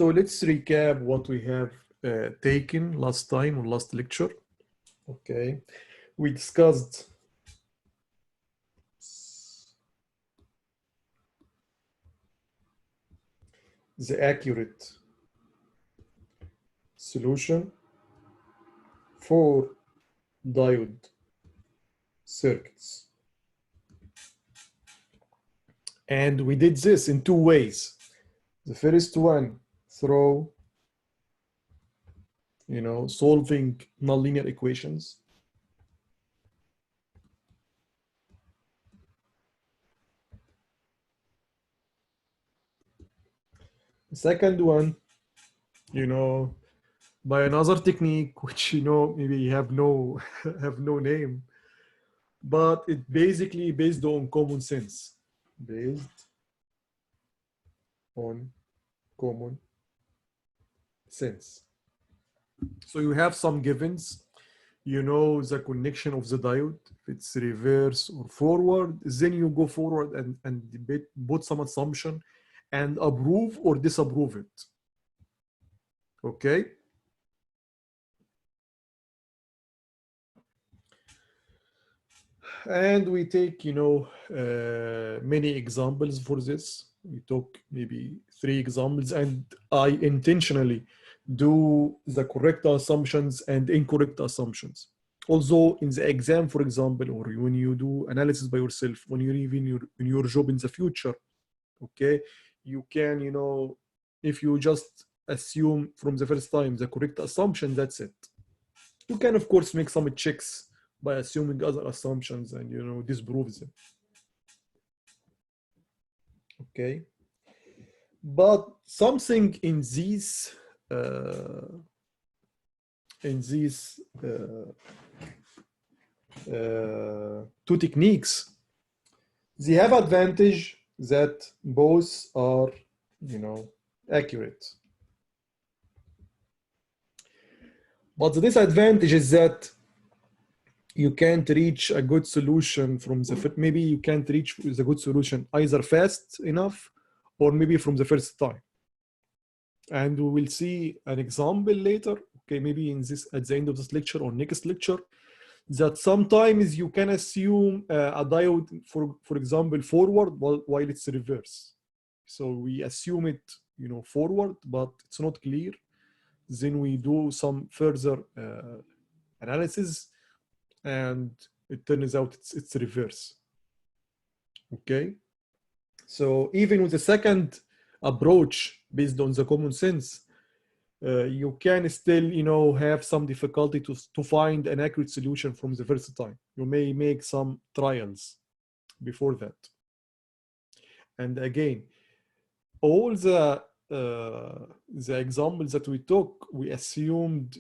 So let's recap what we have taken last time or last lecture. Okay, we discussed the accurate solution for diode circuits. And we did this in two ways. The first one through, solving nonlinear equations. The second one, by another technique, which maybe you have no have no name, but it basically based on common sense. Based on common sense. So you have some givens, the connection of the diode, if it's reverse or forward, then you go forward and put some assumption and approve or disapprove it. Okay. And we take, many examples for this. We took maybe 3 examples, and I intentionally do the correct assumptions and incorrect assumptions. Also, in the exam, for example, or when you do analysis by yourself, when you're even in your job in the future, okay, you can, if you just assume from the first time the correct assumption, that's it. You can, of course, make some checks by assuming other assumptions and disprove them. Okay, but something in these two techniques, they have advantage that both are accurate, but the disadvantage is that you can't reach a good solution from the maybe you can't reach the good solution either fast enough or maybe from the first time. And we will see an example later, okay, maybe in this at the end of this lecture or next lecture, that sometimes you can assume a diode, for example, forward while it's reverse. So we assume it forward, but it's not clear. Then we do some further analysis, and it turns out it's reverse. Okay, so even with the second approach based on the common sense, you can still have some difficulty to find an accurate solution from the first time. You may make some trials before that. And again, all the examples that we took, we assumed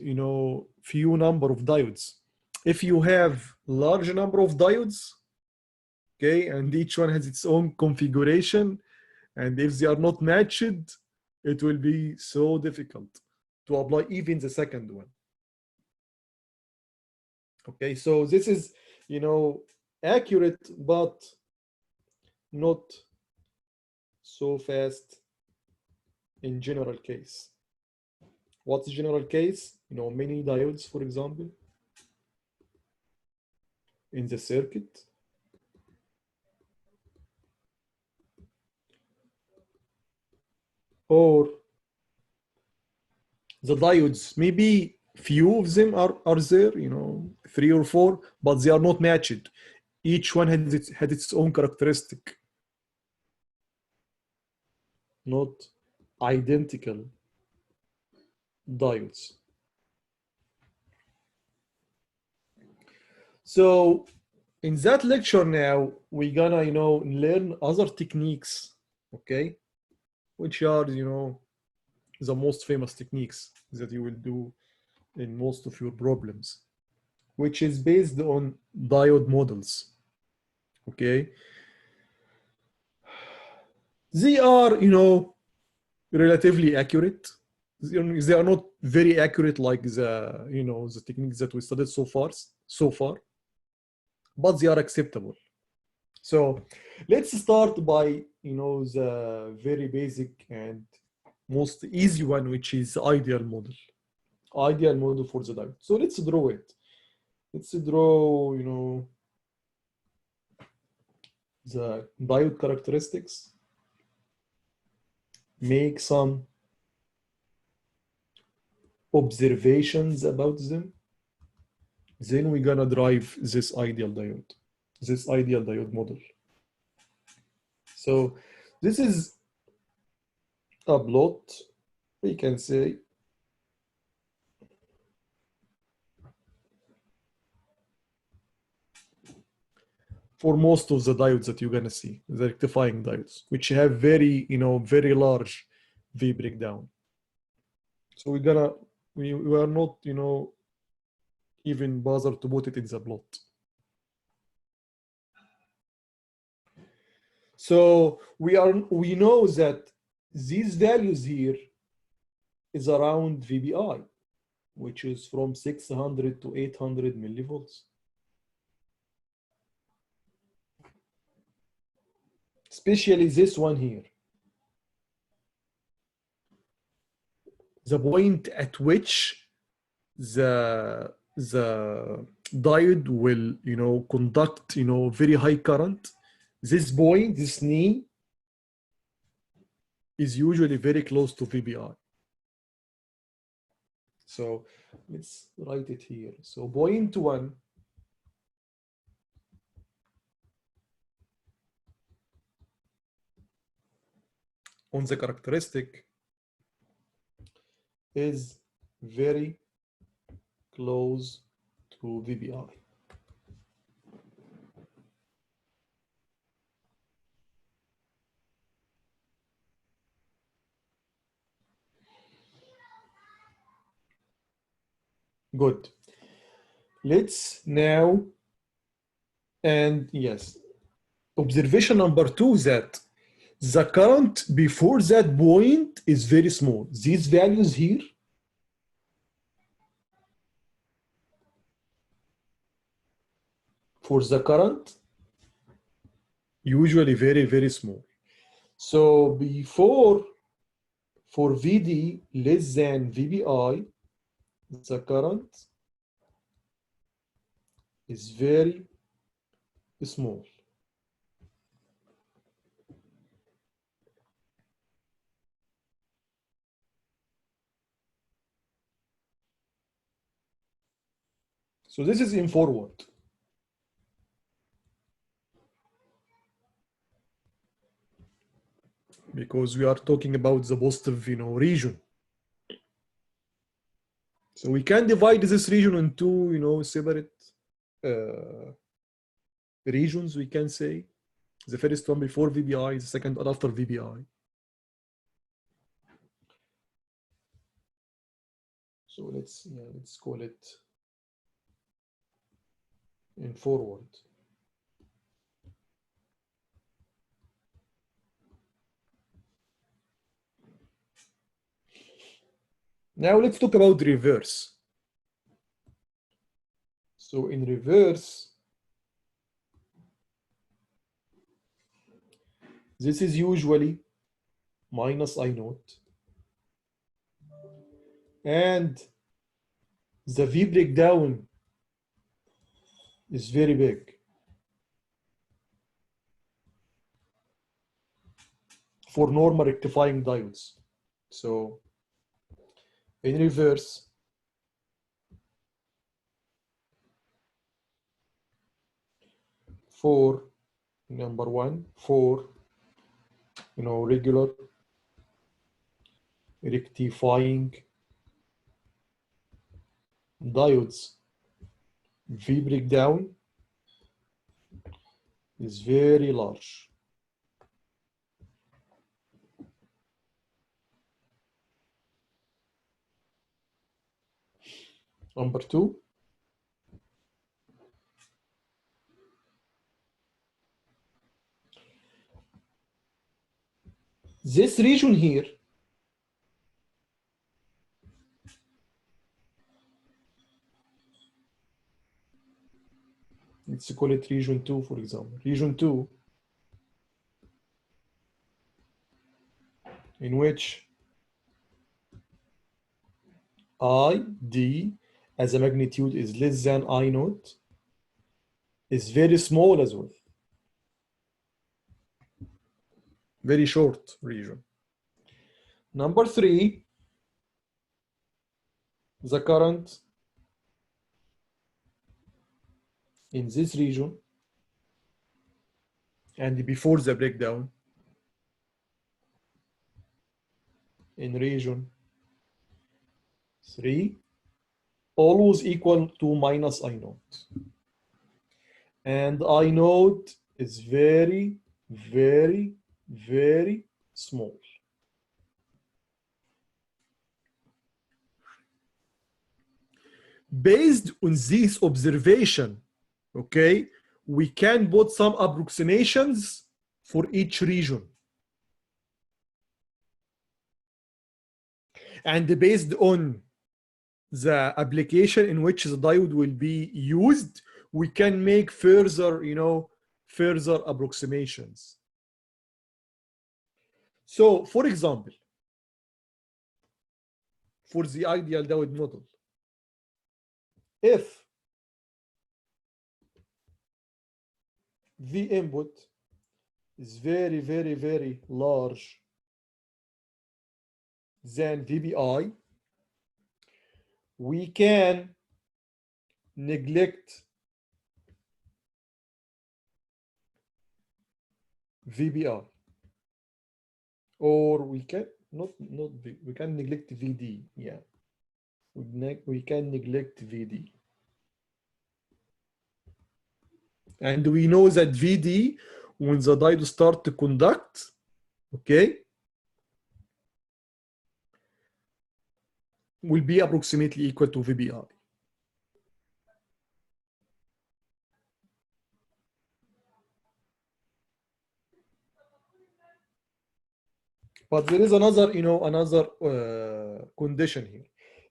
few number of diodes. If you have large number of diodes, okay, and each one has its own configuration, and if they are not matched, it will be so difficult to apply even the second one. Okay, so this is accurate, but not so fast in general case. What's the general case? Many diodes, for example, in the circuit, or the diodes, maybe few of them are there, 3 or 4, but they are not matched. Each one had its own characteristic, not identical diodes. So in that lecture now, we're gonna learn other techniques, okay, which are the most famous techniques that you will do in most of your problems, which is based on diode models. Okay, they are relatively accurate. They are not very accurate like the the techniques that we studied so far, but they are acceptable. So let's start by the very basic and most easy one, which is ideal model. Ideal model for the diode. So let's draw it. Let's draw, you know, the diode characteristics. Make some observations about them. Then we're gonna drive this ideal diode model. So this is a plot, we can say. For most of the diodes that you're gonna see, the rectifying diodes, which have very, you know, very large V breakdown. So we are not, you know, even bother to put it in the plot. So we know that these values here is around VBI, which is from 600 to 800 millivolts. Especially this one here. The point at which the diode will, you know, conduct, you know, very high current. This point, this knee, is usually very close to VBI. So let's write it here. So point 1 on the characteristic is very close to VBI. Good. Let's now, and yes, observation number 2 is that the current before that point is very small. These values here for the current usually very, very small. So before, for VD less than VBI, the current is very small. So this is in forward. Because we are talking about the positive, you know, region. So we can divide this region into, you know, separate regions, we can say. The first one before VBI, the second one after VBI. So let's call it in forward. Now let's talk about reverse. So in reverse, this is usually minus I naught. And the V breakdown is very big for normal rectifying diodes. So in reverse, for number 1, for, you know, regular rectifying diodes, V breakdown is very large. Number 2, this region here let's call it region 2, for example. Region 2, in which ID as a magnitude is less than I naught is very small as well. Very short region. Number 3, the current in this region and before the breakdown in region 3 always equal to minus I naught. And I naught is very, very, very small. Based on this observation, okay, we can put some approximations for each region. And based on the application in which the diode will be used, we can make further, further approximations. So, for example, for the ideal diode model, if the input is very, very, very large than VBI, we can neglect VBI, or we can we can neglect VD. Yeah, we can neglect VD, and we know that VD, when the diode start to conduct, okay, will be approximately equal to VBI. But there is another, condition here.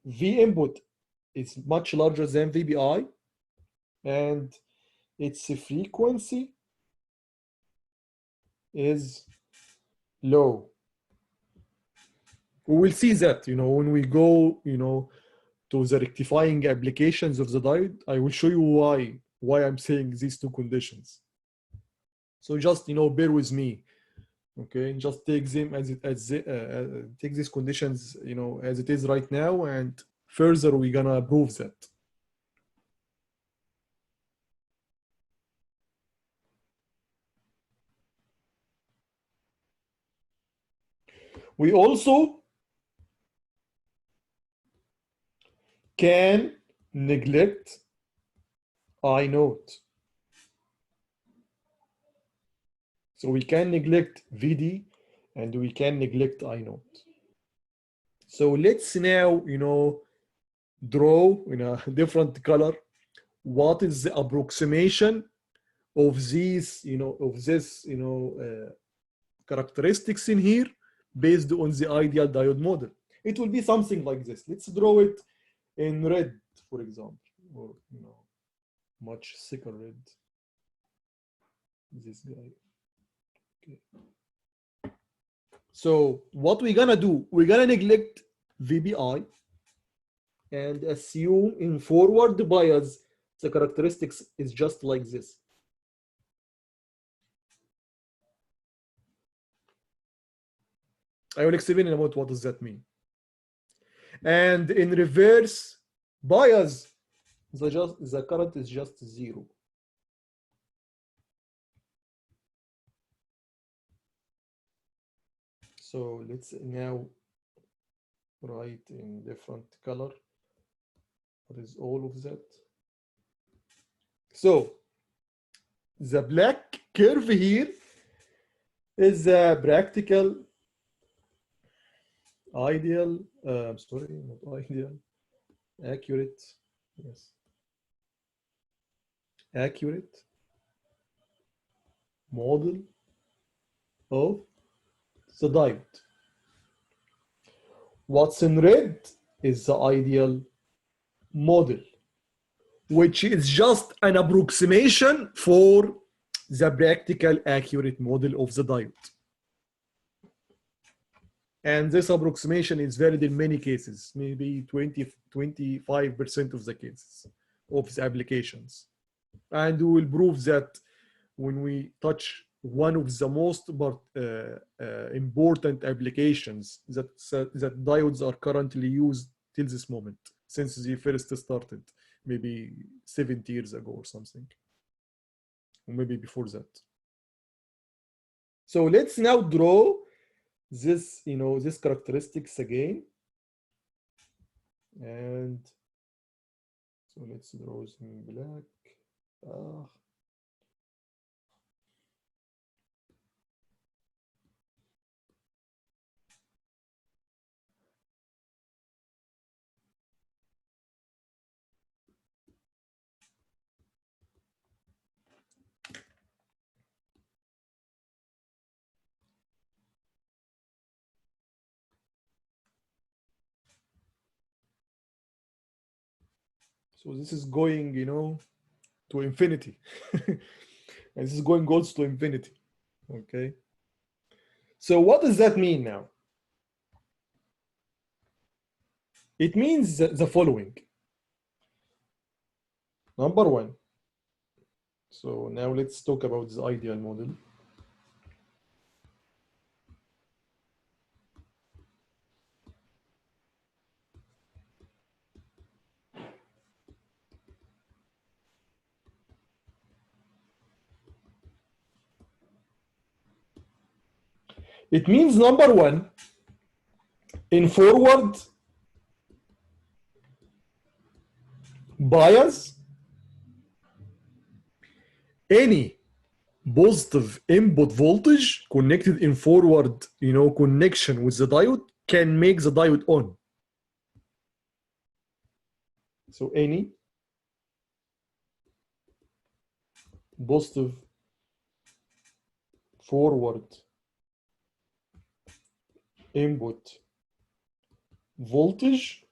V input is much larger than VBI, and its frequency is low. We will see that, when we go, to the rectifying applications of the diode. I will show you why I'm saying these two conditions. So just, bear with me. Okay, just take them take these conditions, as it is right now, and further we're gonna prove that. We also can neglect I naught. So we can neglect VD and we can neglect I naught. So let's now, draw in a different color what is the approximation of these, characteristics in here based on the ideal diode model. It will be something like this. Let's draw it in red, for example, or much thicker red. This guy. Okay. So what we're gonna do, we're gonna neglect VBI and assume in forward bias the characteristics is just like this. I will explain in a moment what does that mean. And in reverse bias, the current is just 0. So let's now write in different color what is all of that. So the black curve here is a practical ideal, sorry, not ideal, accurate, yes, accurate model of the diode. What's in red is the ideal model, which is just an approximation for the practical accurate model of the diode. And this approximation is valid in many cases, maybe 25% of the cases of the applications. And we will prove that when we touch one of the most important applications that diodes are currently used till this moment, since they first started, maybe 70 years ago or something, or maybe before that. So let's now draw this, this characteristics again. And so let's draw this in black. So this is going, to infinity. And this is going also to infinity. Okay. So what does that mean now? It means the following. Number one. So now let's talk about the ideal model. It means number one, in forward bias, any positive input voltage connected in forward, connection with the diode can make the diode on. So any positive forward input voltage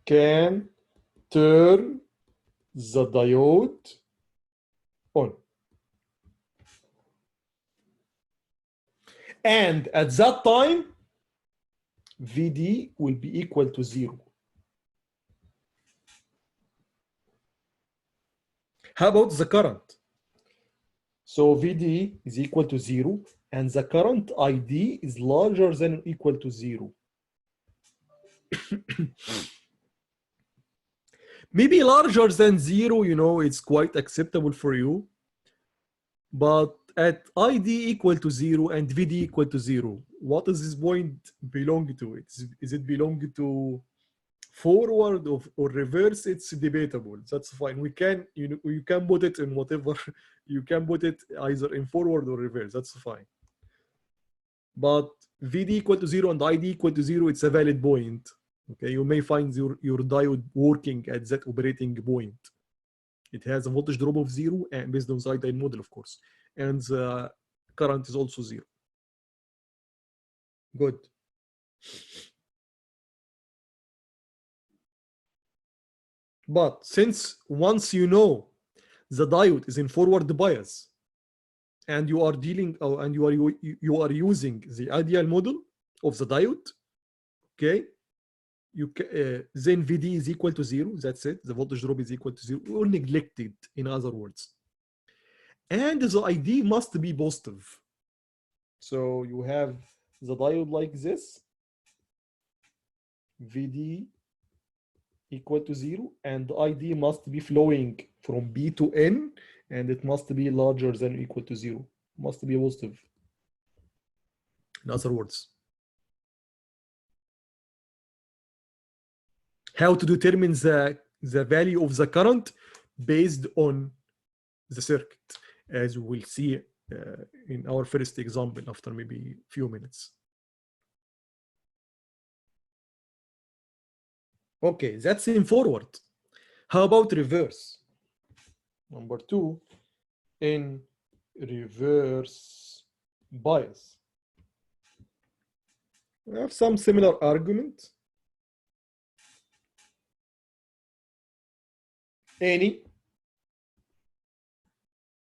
can turn the diode on. And at that time, VD will be equal to 0. How about the current? So VD is equal to 0, and the current ID is larger than or equal to 0. Maybe larger than 0, it's quite acceptable for you. But at ID equal to 0 and VD equal to 0, what does this point belong to? Is it belong to forward or reverse? It's debatable. That's fine. We can, you can put it in whatever. You can put it either in forward or reverse. That's fine. But VD equal to 0 and ID equal to 0, it's a valid point. Okay, you may find your diode working at that operating point. It has a voltage drop of 0 and based on the ideal model, of course. And the current is also 0. Good. But since once you know the diode is in forward bias and you are dealing and you are using the ideal model of the diode, okay, then VD is equal to 0. That's it. The voltage drop is equal to 0 or neglected, in other words. And the ID must be positive. So you have the diode like this, VD equal to 0, and the ID must be flowing from B to N, and it must be larger than or equal to 0. Must be positive. In other words. How to determine the value of the current based on the circuit, as we will see in our first example after maybe a few minutes. Okay, that's in forward. How about reverse? Number 2, in reverse bias. We have some similar argument. Any,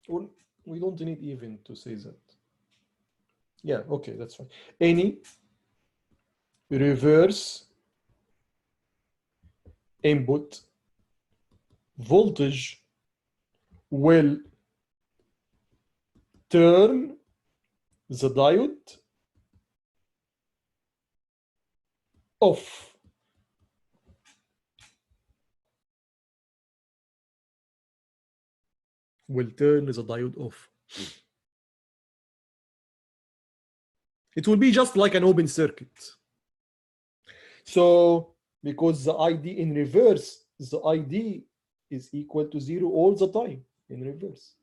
well, we don't need even to say that. Yeah, okay, that's fine. Any reverse input voltage will turn the diode off. Will turn the diode off. It will be just like an open circuit. So, because the ID in reverse, the ID is equal to 0 all the time in reverse.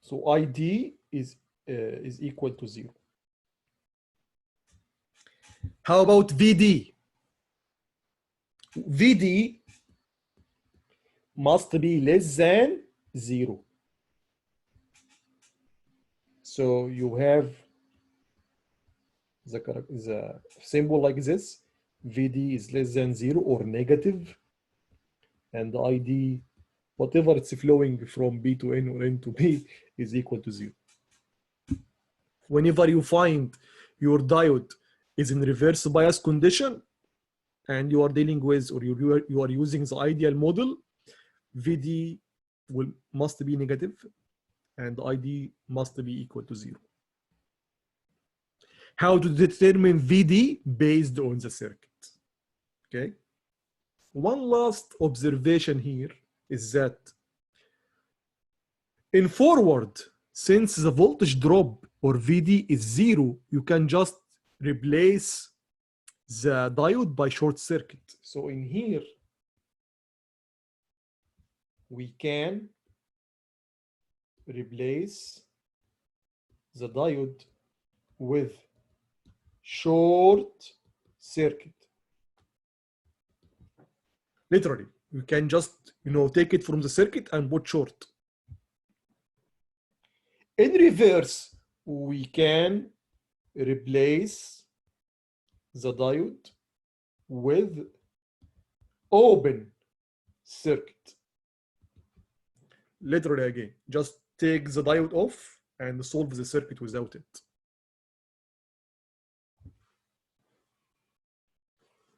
So ID is equal to 0. How about VD? VD must be less than 0. So you have the symbol like this. VD is less than 0 or negative, and the ID, whatever it's flowing from B to N or N to B, is equal to 0. Whenever you find your diode is in reverse bias condition and you are dealing with, or you are using the ideal model, VD must be negative and ID must be equal to 0. How to determine VD based on the circuit? Okay. One last observation here is that in forward, since the voltage drop or VD is 0, you can just replace the diode by short circuit. So in here, we can replace the diode with short circuit. Literally, you can just take it from the circuit and put short. In reverse, we can replace the diode with open circuit. Literally again, just take the diode off and solve the circuit without it.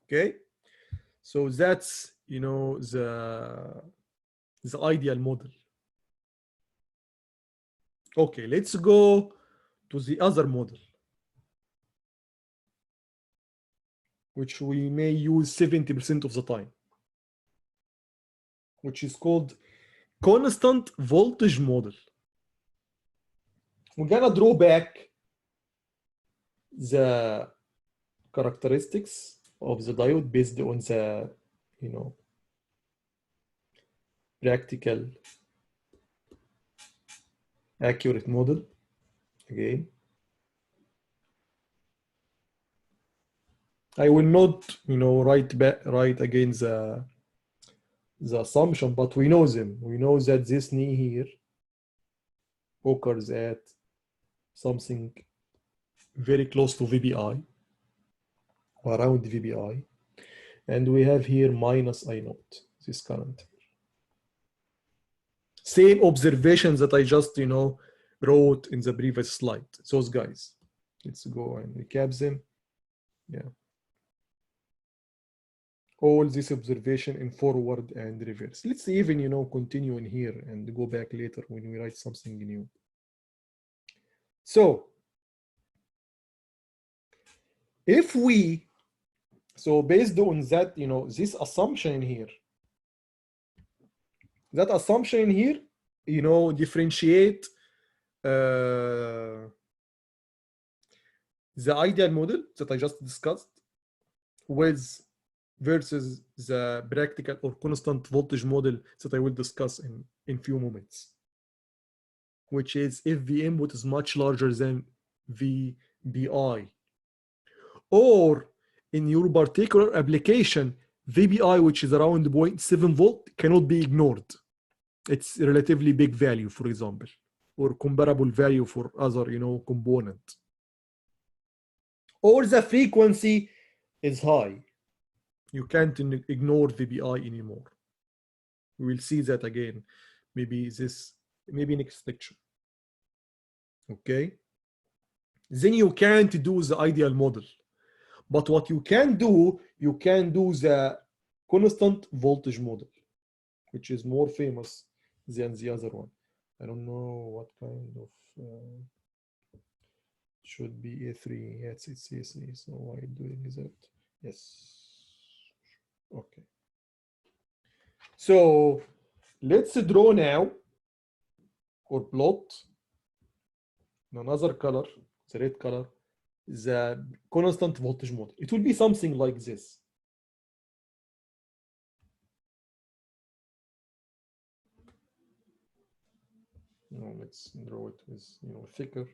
Okay, so that's the ideal model. Okay, let's go to the other model, which we may use 70% of the time, which is called constant voltage model. We're gonna draw back the characteristics of the diode based on the practical accurate model. Again, I will not write again the assumption, but we know them. We know that this knee here occurs at something very close to VBI, around VBI, and we have here minus I naught, this current. Same observations that I just wrote in the previous slide. Those guys. Let's go and recap them. Yeah. All this observation in forward and reverse. Let's even continue in here and go back later when we write something new. So if we, based on that, this assumption here, that assumption here, differentiate the ideal model that I just discussed with versus the practical or constant voltage model that I will discuss in few moments, which is if the input is much larger than VBI, or in your particular application, VBI, which is around 0.7 volt, cannot be ignored. It's a relatively big value, for example, or comparable value for other, component. Or the frequency is high. You can't ignore VBI anymore. We will see that again. Maybe next lecture. Okay. Then you can't do the ideal model. But what you can do the constant voltage model, which is more famous than the other one. I don't know what kind of should be A3. Yes, it's A3. So why doing that? Yes. Okay. So let's draw now or plot in another color, the red color, the constant voltage model. It will be something like this. No, let's draw it with thicker.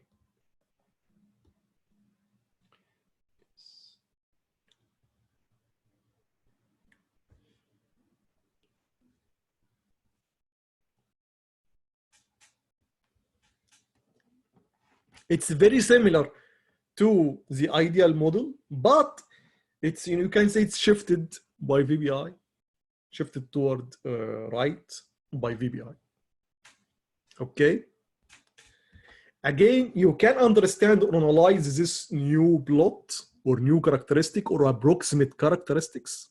It's very similar to the ideal model, but it's you can say it's shifted by VBI, shifted toward right by VBI. Okay. Again, you can understand or analyze this new plot or new characteristic or approximate characteristics.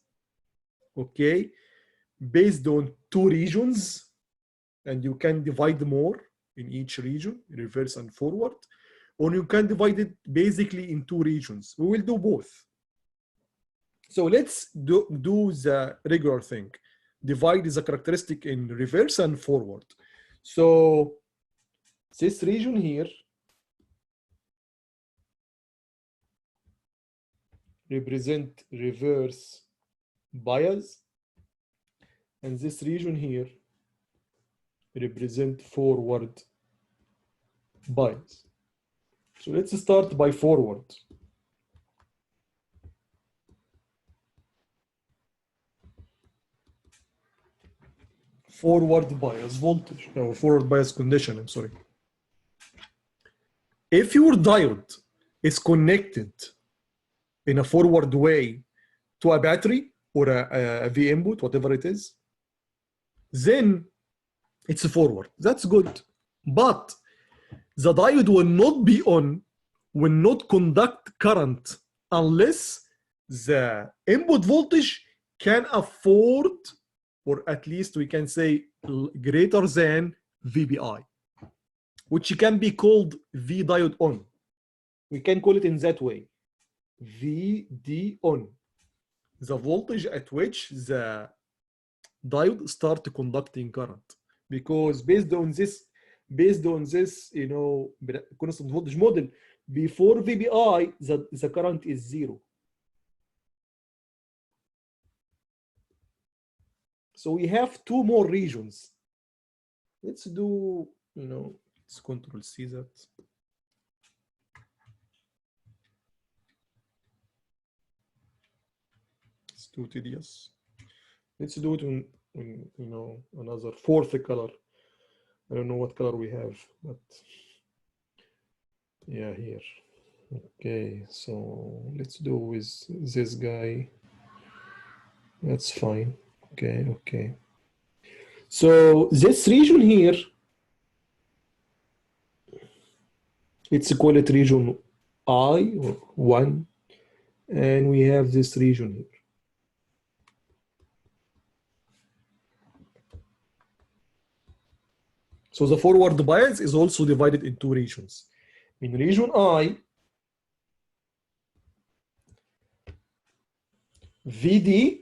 Okay, based on two regions, and you can divide more in each region, reverse and forward, or you can divide it basically in two regions. We will do both. So let's do the regular thing. Divide the characteristic in reverse and forward. So this region here represent reverse bias, and this region here represent forward bias. So let's start by forward. Forward bias voltage, or forward bias condition, I'm sorry. If your diode is connected in a forward way to a battery or a V input, whatever it is, then it's forward. That's good. But the diode will not be on, will not conduct current unless the input voltage can afford, or at least we can say greater than VBI, which can be called V diode on. We can call it in that way, VD on, the voltage at which the diode start conducting current. Because based on this, constant voltage model, before VBI, the current is zero. So we have two more regions. Let's do, let's Control C that. It's too tedious. Let's do it in another fourth color. I don't know what color we have, but yeah, here. Okay, so let's do with this guy. That's fine. Okay. So this region here, let's call it region I or 1, and we have this region here. So the forward bias is also divided in two regions. In region I, VD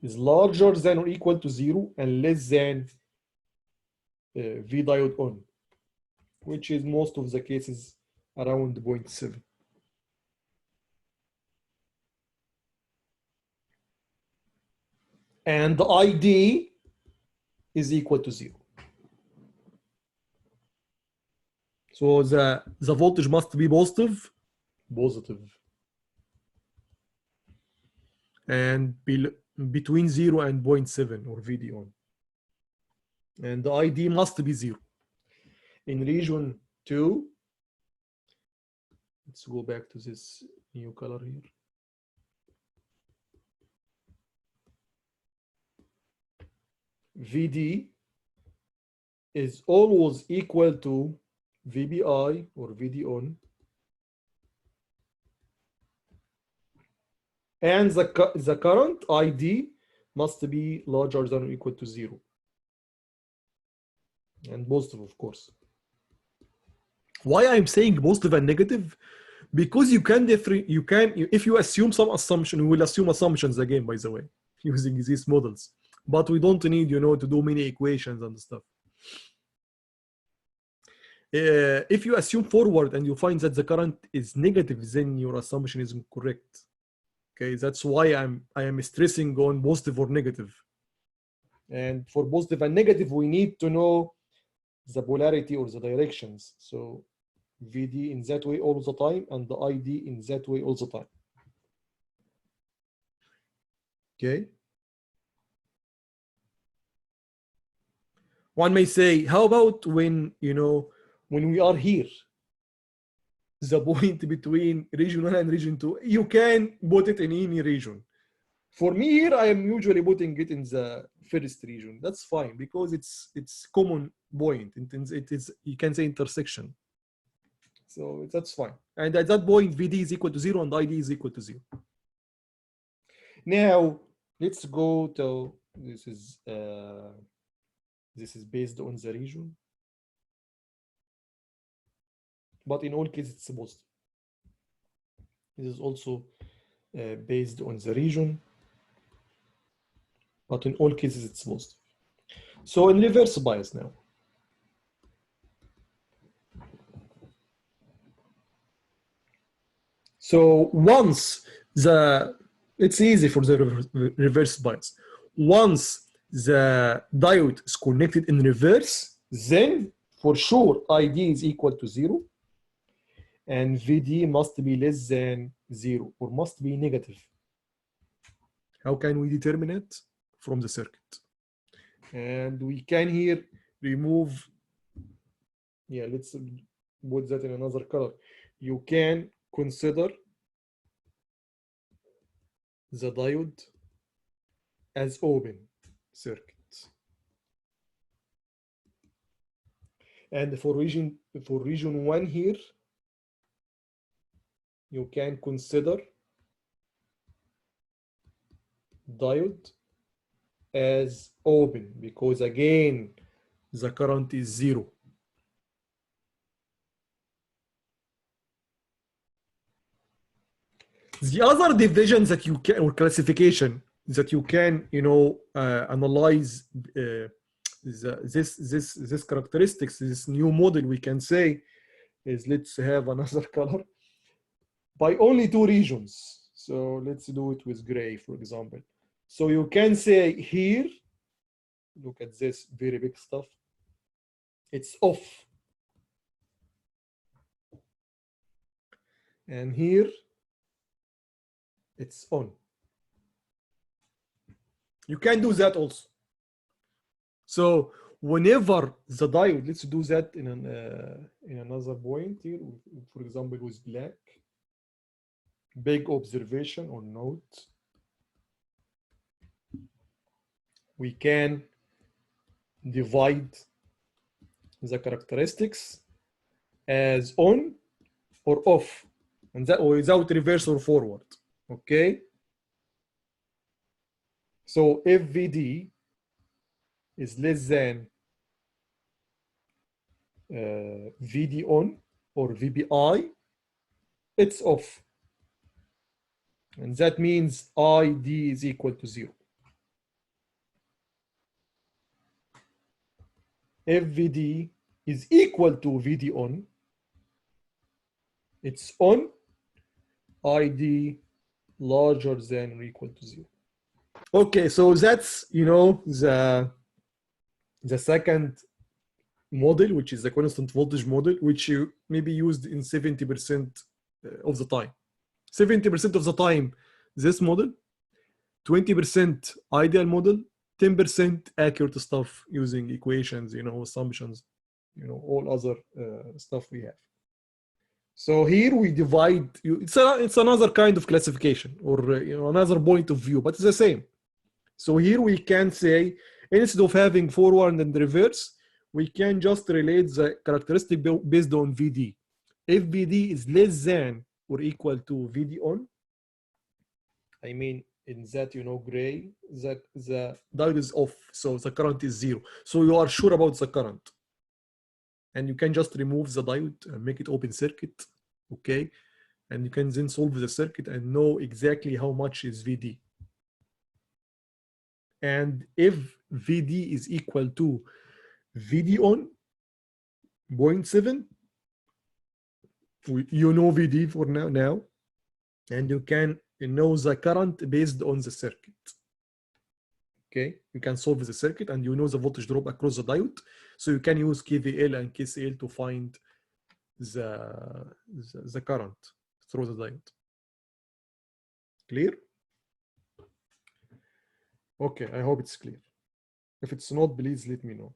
is larger than or equal to 0 and less than V diode on, which is most of the cases around 0.7. And the ID is equal to 0. So the voltage must be positive, and between 0 and 0.7 or VD on. And the ID must be 0. In region 2, let's go back to this new color here. VD is always equal to VBI or VD on, and the current ID must be larger than or equal to 0, and positive, of course. Why I'm saying positive and negative? Because you can if you assume some assumption, we will assume assumptions again, by the way, using these models, but we don't need, you know, to do many equations and stuff. If you assume forward and you find that the current is negative, then your assumption is incorrect. Okay, that's why I am stressing on positive or negative. And for positive and negative, we need to know the polarity or the directions. So VD in that way all the time, and the ID in that way all the time. Okay. One may say, how about when, you know, when we are here, the point between region 1 and region 2, you can put it in any region. For me here, I am usually putting it in the first region. That's fine, because it's common point. It is, you can say, intersection. So that's fine. And at that point, VD is equal to 0 and ID is equal to 0. Now, let's go to, this is based on the region. But in all cases, it's positive. This is also based on the region. But in all cases, it's positive. So in reverse bias now. So once it's easy for the reverse bias. Once the diode is connected in reverse, then for sure ID is equal to 0. And VD must be less than 0 or must be negative. How can we determine it? From the circuit. And we can here remove, yeah, let's put that in another color. You can consider the diode as open circuit. And for region 1 here, you can consider diode as open, because again the current is 0. The other division that you can, or classification that you can, you know, analyze this characteristics, this new model, we can say, is, let's have another color, by only 2 regions. So let's do it with gray, for example. So you can say here, look at this very big stuff, it's off. And here, it's on. You can do that also. So whenever the diode, let's do that in another point here, for example, with black. Big observation or note. We can divide the characteristics as on or off, and that without reverse or forward. Okay. So if VD is less than VD on or VBI, it's off. And that means ID is equal to 0. If VD is equal to VD on, it's on, ID larger than or equal to 0. Okay, so that's, you know, the second model, which is the constant voltage model, which you maybe used in 70% of the time. 70% of the time, this model, 20% ideal model, 10% accurate stuff using equations, you know, assumptions, you know, all other stuff we have. So here we divide, it's another kind of classification or you know, another point of view, but it's the same. So here we can say instead of having forward and reverse, we can just relate the characteristic based on VD. If VD is less than or equal to VD on, I mean in that, you know, gray, that the diode is off, so the current is 0. So you are sure about the current. And you can just remove the diode and make it open circuit, okay? And you can then solve the circuit and know exactly how much is VD. And if VD is equal to VD on 0.7, you know VD for now, and you can know the current based on the circuit. Okay, you can solve the circuit and you know the voltage drop across the diode, so you can use KVL and KCL to find the current through the diode. Clear? Okay, I hope it's clear. If it's not, please let me know.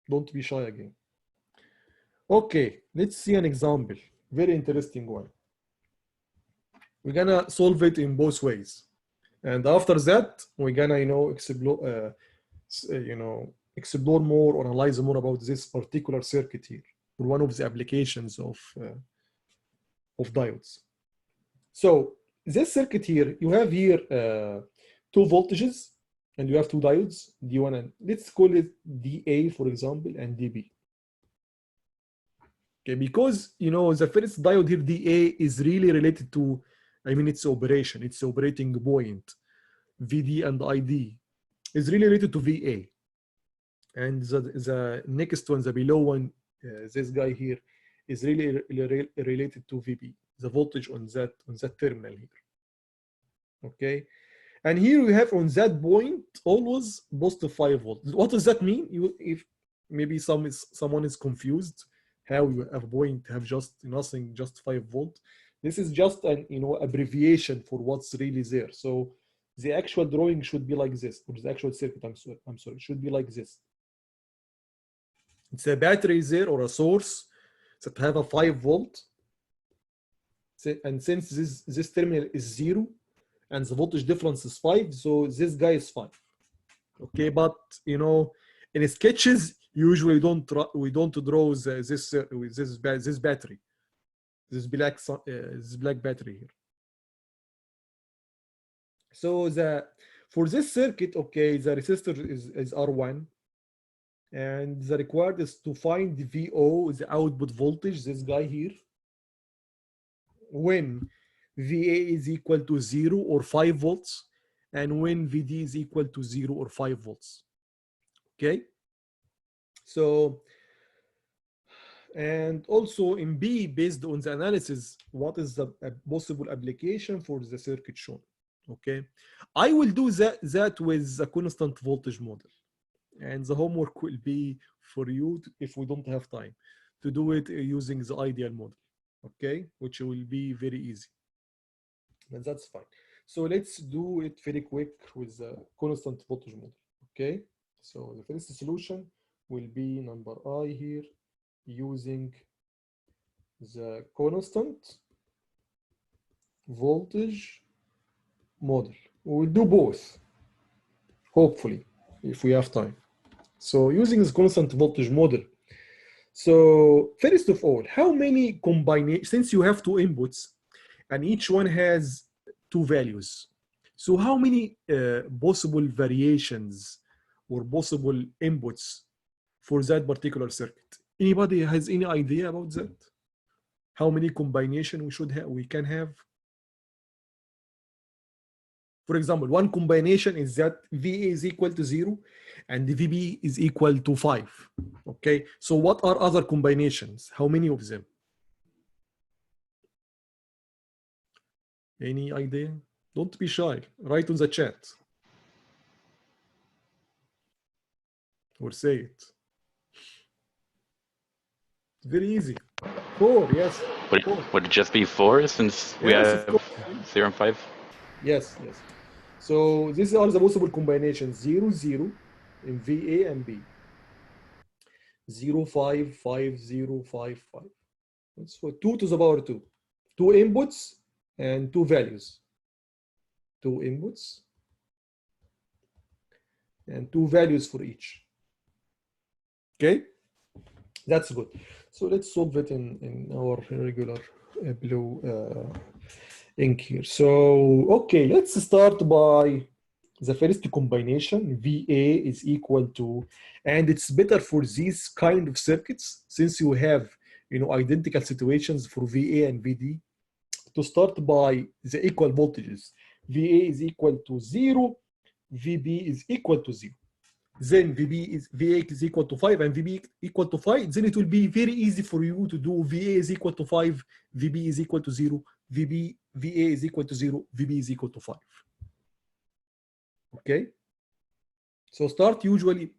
Don't be shy again. Okay, let's see an example. Very interesting one. We're gonna solve it in both ways, and after that, we're gonna, you know, explore more or analyze more about this particular circuit here, or one of the applications of diodes. So this circuit here, you have here 2 voltages, and you have 2 diodes, D1 and let's call it DA, for example, and DB. Okay, because, you know, the first diode here, DA, is really related to, I mean, its operation, its operating point. VD and ID is really related to VA. And the next one, the below one, this guy here, is really related to VB, the voltage on that terminal here. Okay. And here we have on that point always positive 5 volts. What does that mean? If maybe someone is confused, how you have a point have just nothing, just 5 volt. This is just an, you know, abbreviation for what's really there. So the actual drawing should be like this, or the actual circuit, I'm sorry, should be like this. It's a battery there or a source that have a 5 volt. And since this terminal is 0 and the voltage difference is 5, so this guy is 5. Okay, but, you know, in sketches, usually we don't draw this battery, this black battery here. So for this circuit, okay, the resistor is R1, and the required is to find the VO, the output voltage, this guy here, when VA is equal to 0 or 5 volts, and when VD is equal to 0 or 5 volts. Okay. So, and also in B, based on the analysis, what is the possible application for the circuit shown? Okay, I will do that with a constant voltage model, and the homework will be for you if we don't have time to do it using the ideal model. Okay, which will be very easy, and that's fine. So let's do it very quick with the constant voltage model. Okay, so the first solution will be number I here, using the constant voltage model. We'll do both, hopefully, if we have time. So using this constant voltage model. So first of all, how many combinations, since you have 2 inputs and each one has 2 values, so how many possible variations or possible inputs for that particular circuit? Anybody has any idea about that? How many combinations we can have? For example, one combination is that VA is equal to 0 and the VB is equal to 5. Okay, so what are other combinations? How many of them? Any idea? Don't be shy. Write on the chat. Or say it. Very easy. 4, yes. Would it just be 4 since we have 0 and 5? Yes, yes. So these are the possible combinations: 0, 0 in VA and B. 0, 5, 5, 0, 5, 5. That's for 2 to the power 2. 2 inputs and 2 values. 2 inputs and 2 values for each. Okay, that's good. So let's solve it in our regular blue ink here. So okay, let's start by the first combination. VA is equal to, and it's better for these kind of circuits since you have identical situations for VA and VD, to start by the equal voltages. VA is equal to 0, VB is equal to 0. Then VA is equal to 5 and VB equal to 5. Then it will be very easy for you to do VA is equal to 5, VB is equal to 0, VA is equal to 0, VB is equal to 5. Okay? So start usually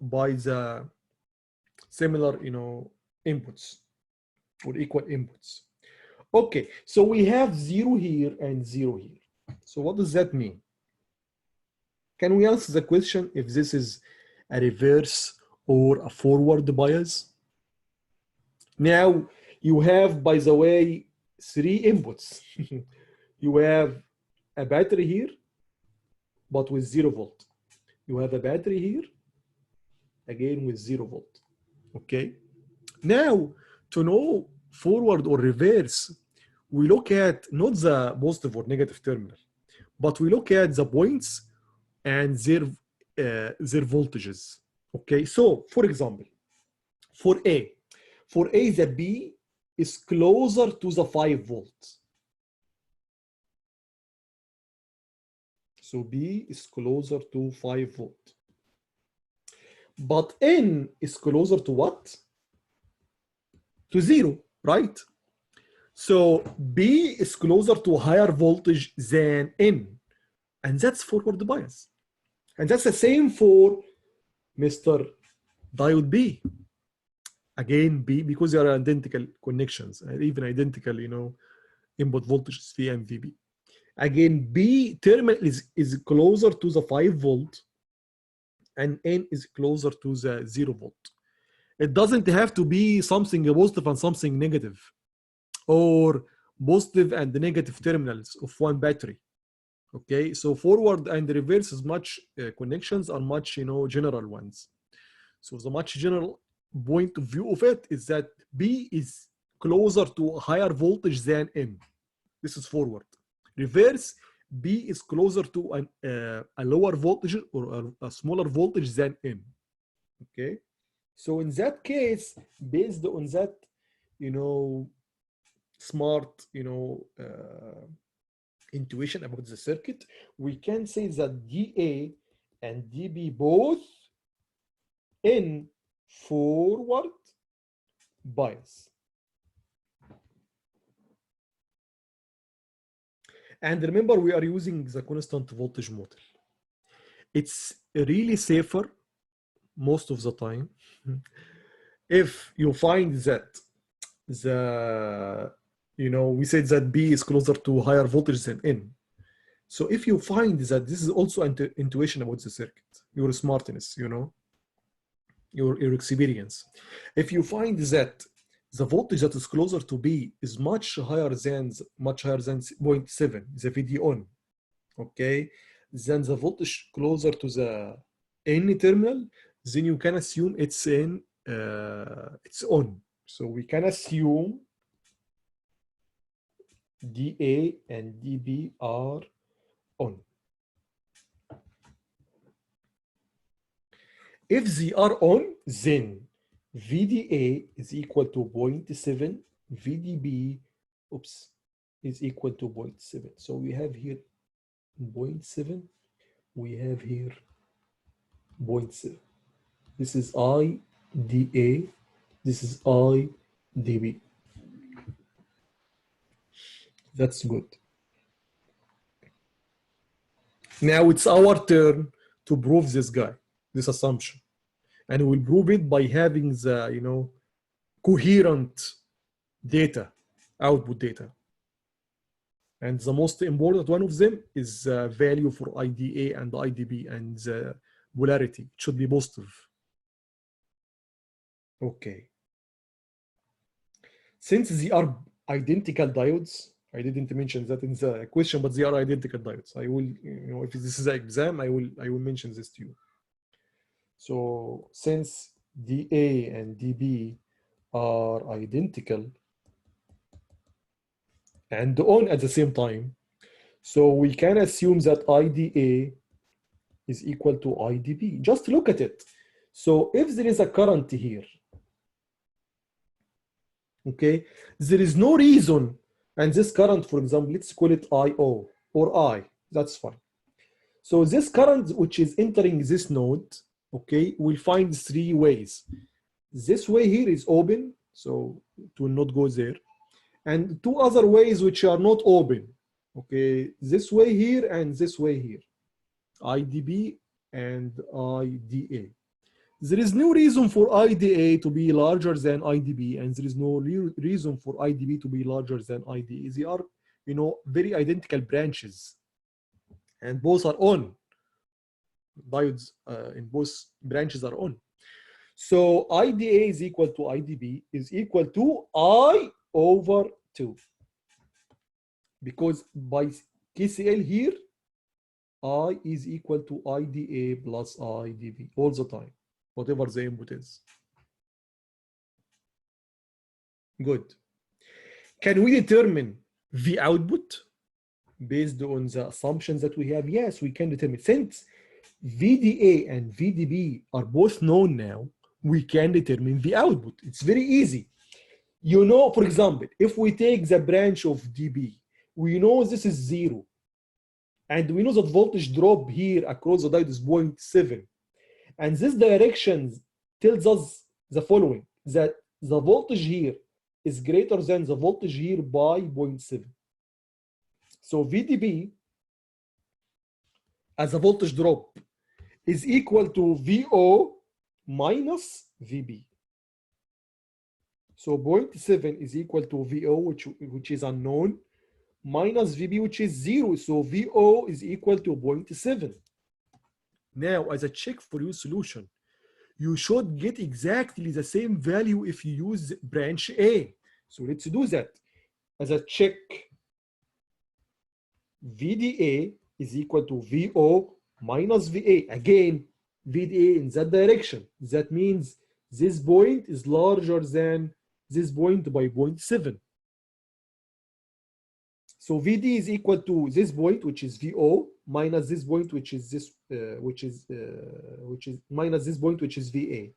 by the similar, inputs or equal inputs. Okay, so we have 0 here and 0 here. So what does that mean? Can we answer the question if this is a reverse or a forward bias? Now, you have, by the way, 3 inputs. You have a battery here, but with 0 volt. You have a battery here, again with 0 volt. Okay? Now, to know forward or reverse, we look at not the positive or negative terminal, but we look at the points and their voltages. Okay, so for example, for A, the B is closer to the 5 volts. So B is closer to 5 volt. But N is closer to what? To 0, right? So B is closer to higher voltage than N. And that's forward bias. And that's the same for Mr. Diode B. Again, B, because they are identical connections, and even identical, input voltages, V and VB. Again, B terminal is closer to the 5 volt, and N is closer to the 0 volt. It doesn't have to be something positive and something negative, or positive and negative terminals of one battery. Okay, so forward and reverse is much connections are much general ones. So the much general point of view of it is that B is closer to a higher voltage than N. This is forward. Reverse, B is closer to a lower voltage or a smaller voltage than N. Okay, so in that case, based on that, smart, intuition about the circuit, we can say that DA and DB both in forward bias. And remember, we are using the constant voltage model. It's really safer most of the time if you find that we said that B is closer to higher voltage than N. So if you find that this is also intuition about the circuit, your smartness, your experience. If you find that the voltage that is closer to B is much higher than 0.7, the VD on, okay, then the voltage closer to the N terminal, then you can assume it's on. So we can assume DA and DB are on. If they are on, then VDA is equal to 0.7, VDB, is equal to 0.7. So we have here 0.7, we have here 0.7. This is IDA, this is IDB. That's good. Now it's our turn to prove this assumption. And we'll prove it by having the, coherent data, output data. And the most important one of them is the value for IDA and IDB, and the polarity. It should be positive. Okay. Since they are identical diodes, I didn't mention that in the question, but they are identical diodes. I will, if this is an exam, I will mention this to you. So since DA and DB are identical and on at the same time, so we can assume that IDA is equal to IDB. Just look at it. So if there is a current here, okay, there is no reason, and this current, for example, let's call it IO or I, that's fine. So this current which is entering this node, okay, we'll find three ways. This way here is open, so it will not go there. And two other ways which are not open, okay, this way here and this way here, IDB and IDA. There is no reason for IDA to be larger than IDB, and there is no reason for IDB to be larger than IDA. They are, very identical branches, and both are on. Diodes in both branches are on. So IDA is equal to IDB is equal to I over 2. Because by KCL here, I is equal to IDA plus IDB all the time, whatever the input is. Good. Can we determine the output based on the assumptions that we have? Yes, we can determine. Since VDA and VDB are both known now, we can determine the output. It's very easy. For example, if we take the branch of DB, we know this is 0. And we know that voltage drop here across the diode is 0.7. And this direction tells us the following, that the voltage here is greater than the voltage here by 0.7. So VDB as a voltage drop is equal to VO minus VB. So 0.7 is equal to VO, which is unknown, minus VB, which is 0. So VO is equal to 0.7. Now, as a check for your solution, you should get exactly the same value if you use branch A. So let's do that. As a check, VDA is equal to VO minus VA. Again, VDA in that direction. That means this point is larger than this point by 0.7. So VD is equal to this point, which is VO, minus this point, which is this, which is minus this point, which is VA.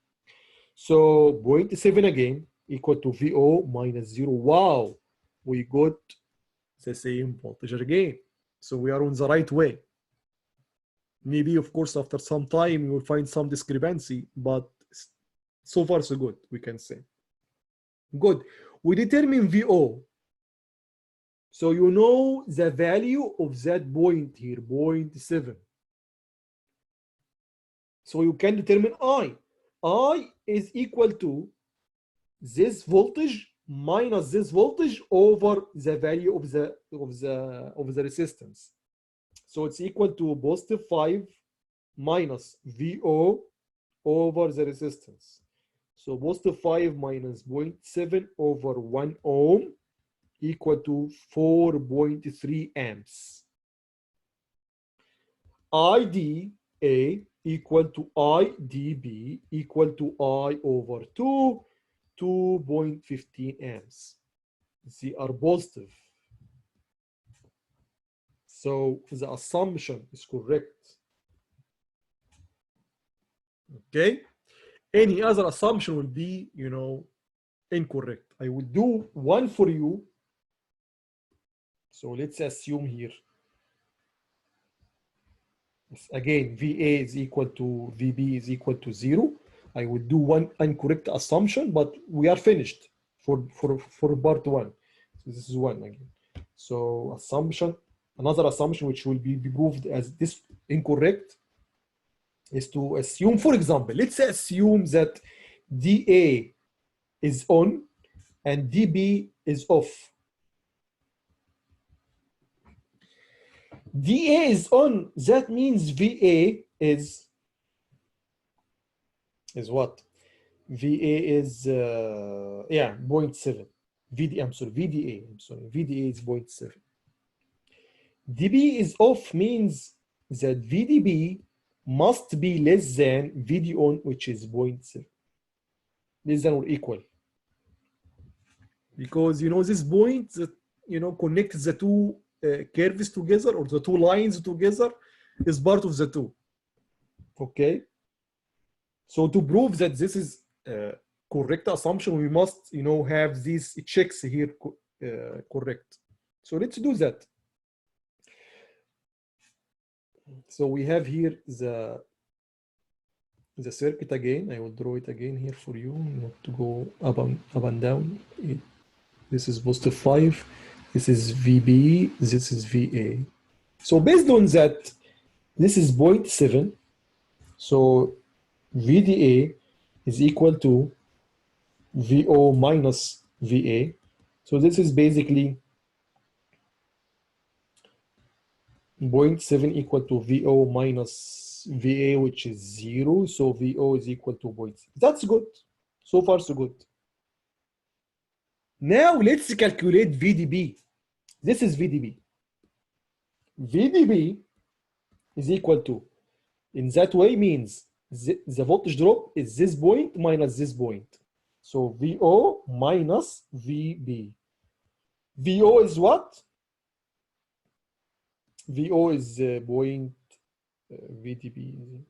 So 0.7 again equal to VO minus 0. Wow, we got the same voltage again. So we are on the right way. Maybe, of course, after some time, you will find some discrepancy, but so far so good, we can say. Good. We determine VO. So you know the value of that point here, 0.7. So you can determine I. I is equal to this voltage minus this voltage over the value of the resistance. So it's equal to positive 5 minus VO over the resistance. So positive 5 minus 0.7 over 1 ohm equal to 4.3 amps. IDA equal to IDB equal to I over 2, 2.15 amps. They are positive. So the assumption is correct. Okay? Any other assumption will be, incorrect. I will do one for you. So let's assume here. Again, VA is equal to VB is equal to 0. I will do one incorrect assumption, but we are finished for part 1. So this is 1 again. So another assumption which will be proved as this incorrect is to assume, for example, let's assume that DA is on and DB is off. DA is on, that means VA is what? VA is 0.7. VDA, I'm sorry, VDA is 0.7. DB is off means that VDB must be less than VD on, which is 0.7. Less than or equal. Because, you know, this point that, you know, connects the two curves together or the two lines together is part of the two. Okay? So to prove that this is correct assumption, we must, you know, have these checks here correct. So let's do that. So we have here the circuit again. I will draw it again here for you, not to go up and down. This is positive 5. This is VB. This is VA. So based on that, this is 0.7. So VDA is equal to VO minus VA. So this is basically 0.7 equal to VO minus VA, which is 0. So VO is equal to 0.6. That's good. So far, so good. Now let's calculate VDB. This is VDB. VDB is equal to, in that way means the voltage drop is this point minus this point. So VO minus VB. VO is what? VO is point VDB.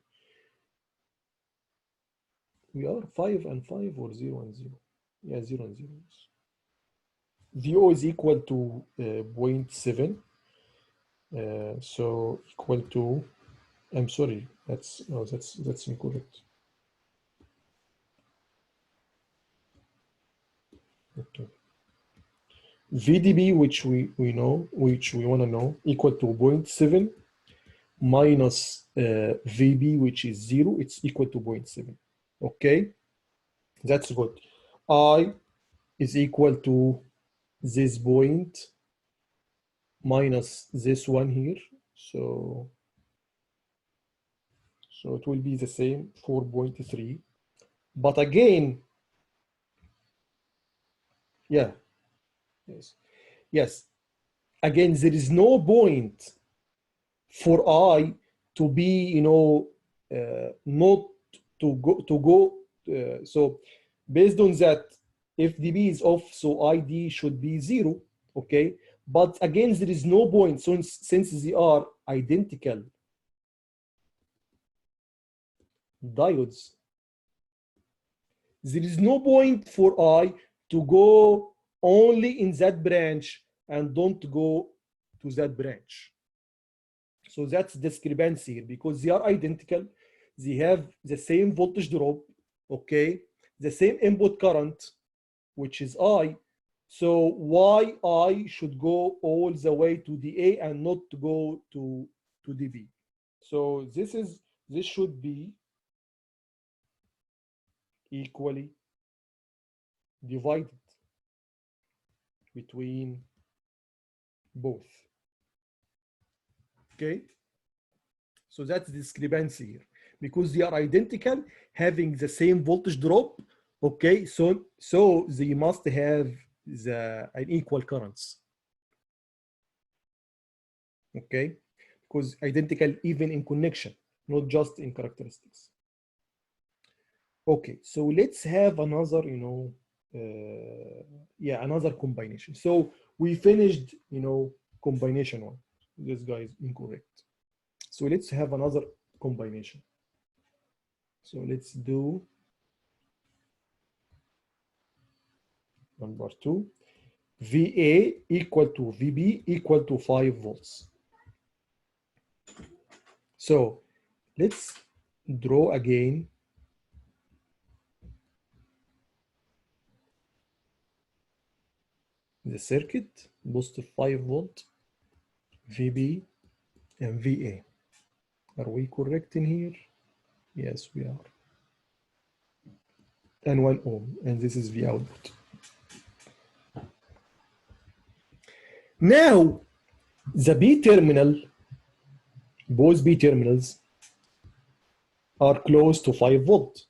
We are 5 and 5 or 0 and 0? Yeah, 0 and 0. VO is equal to 0.7. So equal to, I'm sorry, that's incorrect. Okay. VDB, which we know, which we want to know, equal to 0.7 minus VB, which is 0, it's equal to 0.7. Okay, that's good. I is equal to this point minus this one here. So it will be the same, 4.3. But again, yeah. Yes. Again, there is no point for I to be, you know, not to go. So based on that, if DB is off, so ID should be 0. Okay. But again, there is no point since they are identical diodes. There is no point for I to go only in that branch and don't go to that branch. So that's discrepancy here because they are identical. They have the same voltage drop, okay? The same input current, which is I. So why I should go all the way to DA and not to go to DB? So this should be equally divided between both. Okay, so that's discrepancy here because they are identical, having the same voltage drop. Okay, so they must have an equal currents. Okay, because identical even in connection, not just in characteristics. Okay, so let's have another, you know, another combination. So we finished, you know, combination 1. This guy is incorrect. So let's have another combination. So let's do number 2. VA equal to VB equal to 5 volts. So let's draw again the circuit, positive 5 volt, VB and VA. Are we correct in here? Yes, we are. And 1 ohm, and this is the output. Now, the B terminal, both B terminals are close to 5 volt.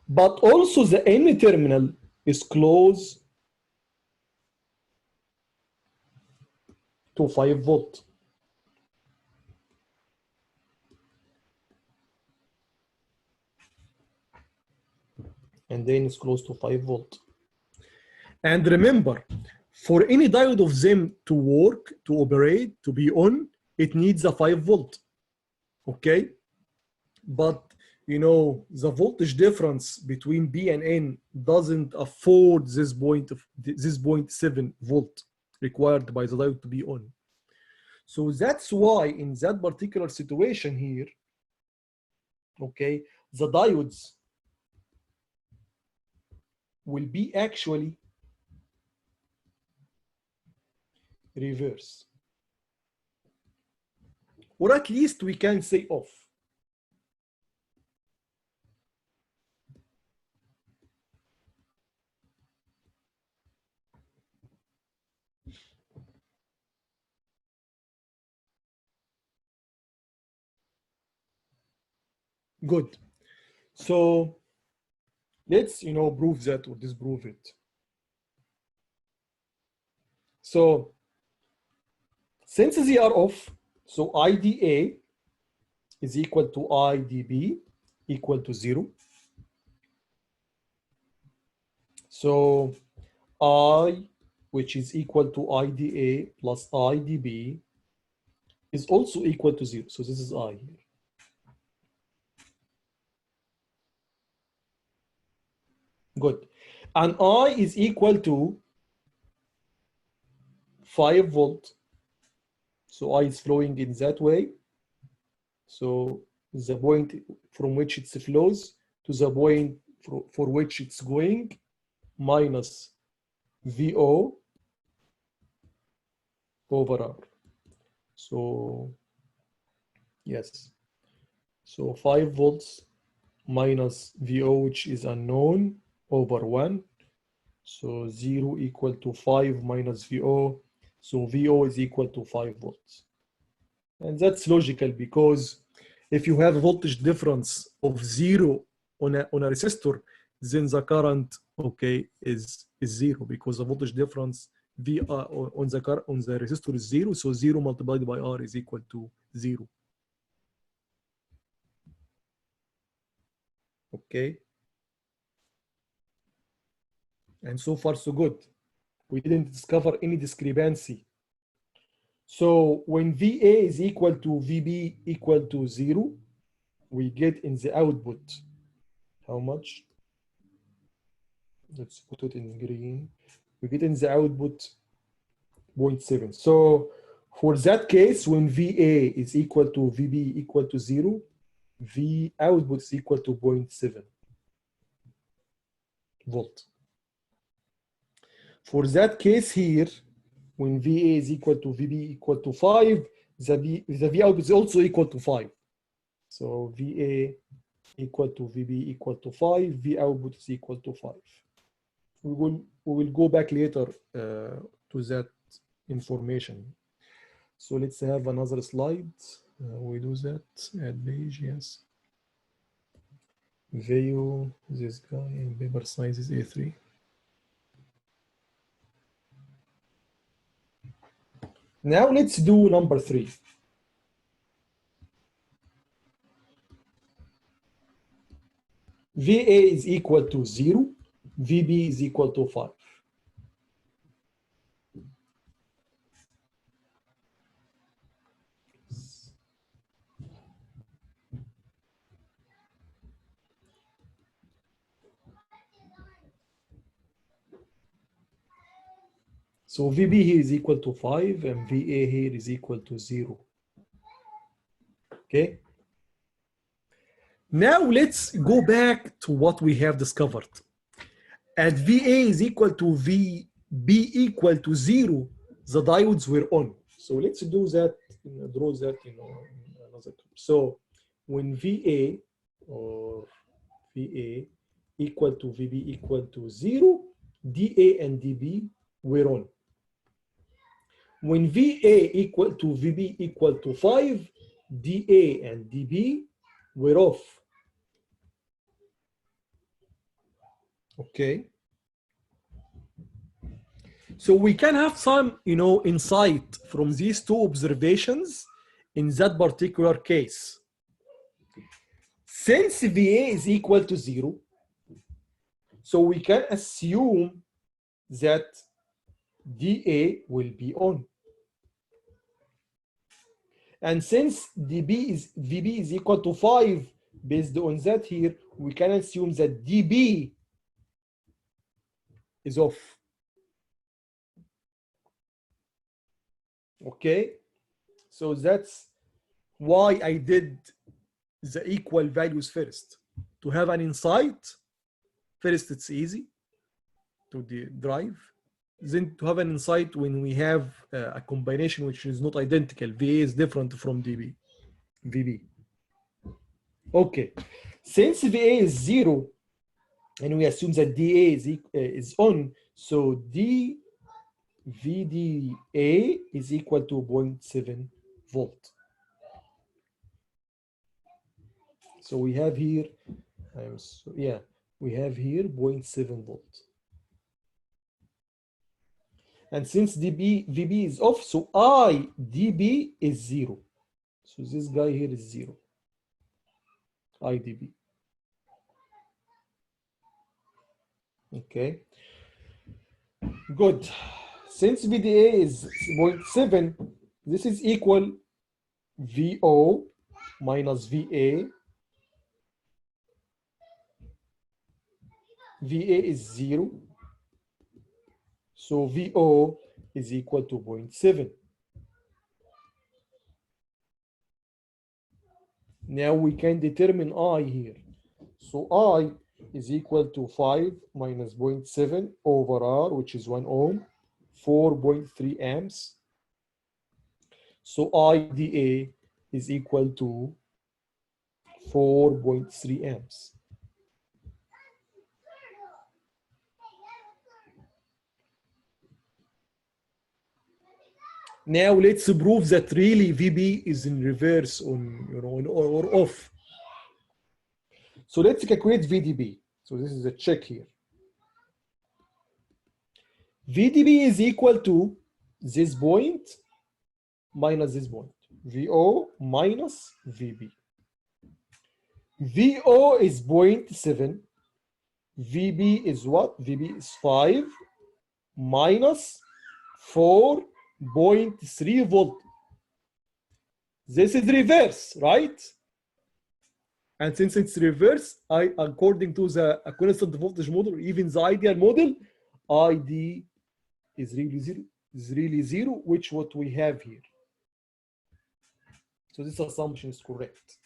but also the N terminal is close to 5 volt. And then it's close to 5 volt. And remember, for any diode of them to work, to operate, to be on, it needs a 5 volt. Okay? But you know, the voltage difference between B and N doesn't afford this 0.7 volt required by the diode to be on. So that's why in that particular situation here, okay, the diodes will be actually reverse, or at least we can say off. Good. So let's, you know, prove that or disprove it. So since they are off, so IDA is equal to IDB equal to 0. So I, which is equal to IDA plus IDB, is also equal to 0. So this is I here. Good. And I is equal to 5 volt. So I is flowing in that way. So the point from which it flows to the point for which it's going minus VO over R. So yes. So 5 volts minus VO, which is unknown, over 1. So 0 equal to 5 minus VO. So VO is equal to 5 volts. And that's logical because if you have a voltage difference of 0 on a resistor, then the current, okay, is 0 because the voltage difference V on the resistor is 0. So 0 multiplied by R is equal to 0. Okay. And so far so good. We didn't discover any discrepancy. So when VA is equal to VB equal to 0, we get in the output how much? Let's put it in green. We get in the output 0.7. So for that case, when VA is equal to VB equal to 0, V output is equal to 0.7 volt. For that case here, when VA is equal to VB equal to 5, the V output is also equal to 5. So VA equal to VB equal to 5, V output is equal to 5. We will go back later to that information. So let's have another slide. We do that at page, yes. View this guy and paper size is A3. Now let's do number 3. VA is equal to 0, VB is equal to 5. So VB here is equal to 5 and VA here is equal to 0. Okay. Now let's go back to what we have discovered. At VA is equal to VB equal to 0, the diodes were on. So let's do that, draw that in another term. So when VA or VA equal to VB equal to 0, DA and DB were on. When VA equal to VB equal to 5, DA and DB were off. Okay. So we can have some, insight from these two observations in that particular case. Since VA is equal to 0, so we can assume that DA will be on. And since VB is equal to 5, based on that here, we can assume that DB is off. Okay, so that's why I did the equal values first. To have an insight, first it's easy to derive. Then to have an insight when we have a combination which is not identical, VA is different from VB. Okay, since VA is 0, and we assume that DA is on, so VDA is equal to 0.7 volt. So we have here, we have here 0.7 volt. And since VB is off, so IDB is 0. So this guy here is 0. IDB. Okay. Good. Since VDA is 0.7, this is equal VO minus VA. VA is 0. So VO is equal to 0.7. Now we can determine I here. So I is equal to 5 minus 0.7 over R, which is 1 ohm, 4.3 amps. So IDA is equal to 4.3 amps. Now let's prove that really VB is in reverse on, or off. So let's calculate VDB. So this is a check here. VDB is equal to this point minus this point. VO minus VB. VO is 0.7. VB is what? VB is 5 minus 4.3 volt. This is reverse, right? And since it's reverse, according to the constant voltage model, even the ideal model, ID is really zero, which what we have here. So this assumption is correct.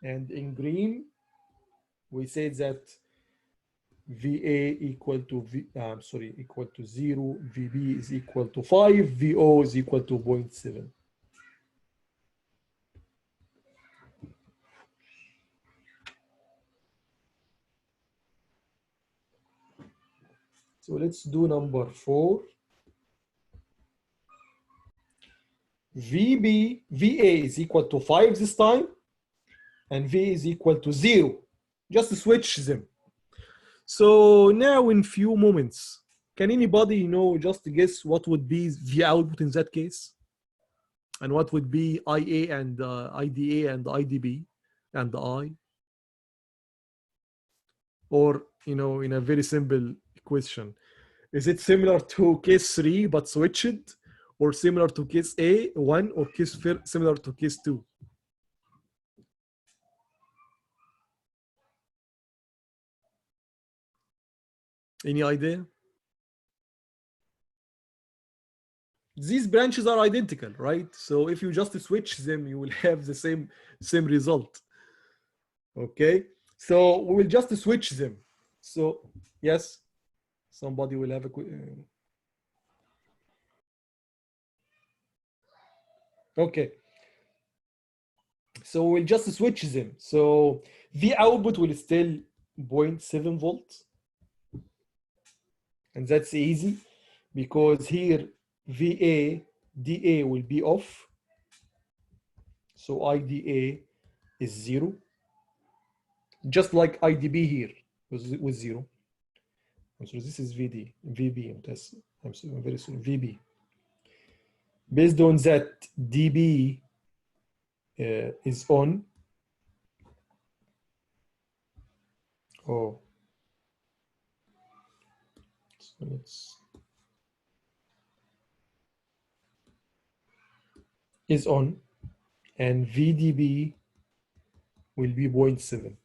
And in green, we say that VA equal to equal to 0, VB is equal to 5, VO is equal to 0.7. So let's do number 4. VA is equal to 5 this time, and V is equal to 0. Just switch them. So now in few moments, can anybody just guess what would be the output in that case? And what would be IA and IDA and IDB and I? Or, in a very simple question, is it similar to case 3 but switched? Or similar to case A1 or similar to case 2? Any idea? These branches are identical, right? So if you just switch them, you will have the same result. Okay, so we will just switch them. So yes, somebody will have a okay. So we'll just switch them. So the output will still 0.7 volts. And that's easy because here DA will be off. So IDA is 0. Just like IDB here with 0. I'm sorry, this is VB, I'm very sorry, VB. Based on that, DB is on. Oh, so let's is on, and VDB will be 0.7.